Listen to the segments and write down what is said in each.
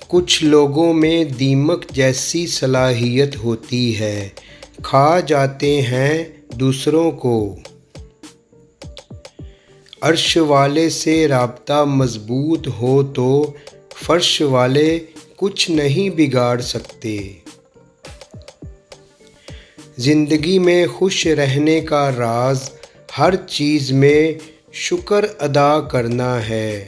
کچھ لوگوں میں دیمک جیسی صلاحیت ہوتی ہے، کھا جاتے ہیں دوسروں کو۔ عرش والے سے رابطہ مضبوط ہو تو فرش والے کچھ نہیں بگاڑ سکتے۔ زندگی میں خوش رہنے کا راز ہر چیز میں شکر ادا کرنا ہے۔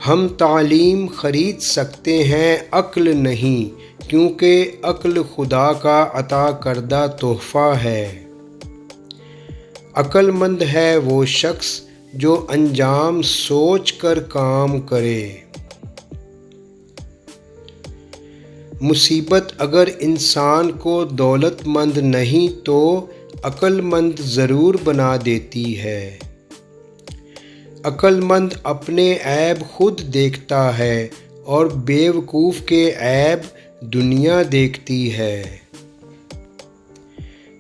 ہم تعلیم خرید سکتے ہیں، عقل نہیں، کیونکہ عقل خدا کا عطا کردہ تحفہ ہے۔ عقل مند ہے وہ شخص جو انجام سوچ کر کام کرے۔ مصیبت اگر انسان کو دولت مند نہیں تو عقل مند ضرور بنا دیتی ہے۔ عقل مند اپنے عیب خود دیکھتا ہے اور بیوقوف کے عیب دنیا دیکھتی ہے۔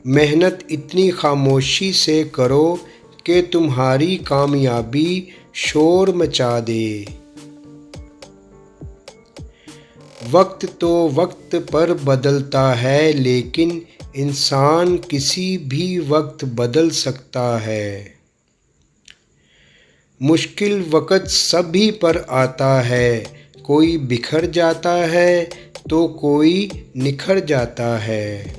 محنت اتنی خاموشی سے کرو کہ تمہاری کامیابی شور مچا دے۔ وقت تو وقت پر بدلتا ہے، لیکن انسان کسی بھی وقت بدل سکتا ہے۔ مشکل وقت سبھی پر آتا ہے، کوئی بکھر جاتا ہے تو کوئی نکھر جاتا ہے۔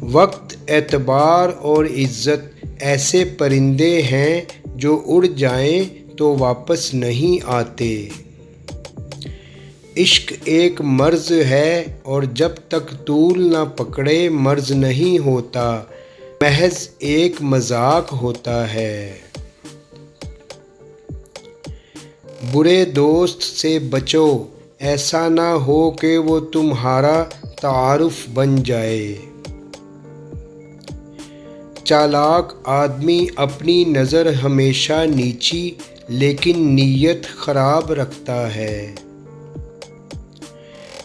وقت، اعتبار اور عزت ایسے پرندے ہیں جو اڑ جائیں تو واپس نہیں آتے۔ عشق ایک مرض ہے اور جب تک طول نہ پکڑے مرض نہیں ہوتا، محض ایک مذاق ہوتا ہے۔ برے دوست سے بچو، ایسا نہ ہو کہ وہ تمہارا تعارف بن جائے۔ چالاک آدمی اپنی نظر ہمیشہ نیچی لیکن نیت خراب رکھتا ہے۔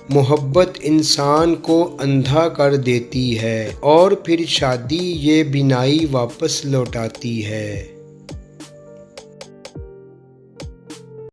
محبت انسان کو اندھا کر دیتی ہے اور پھر شادی یہ بینائی واپس لوٹاتی ہے۔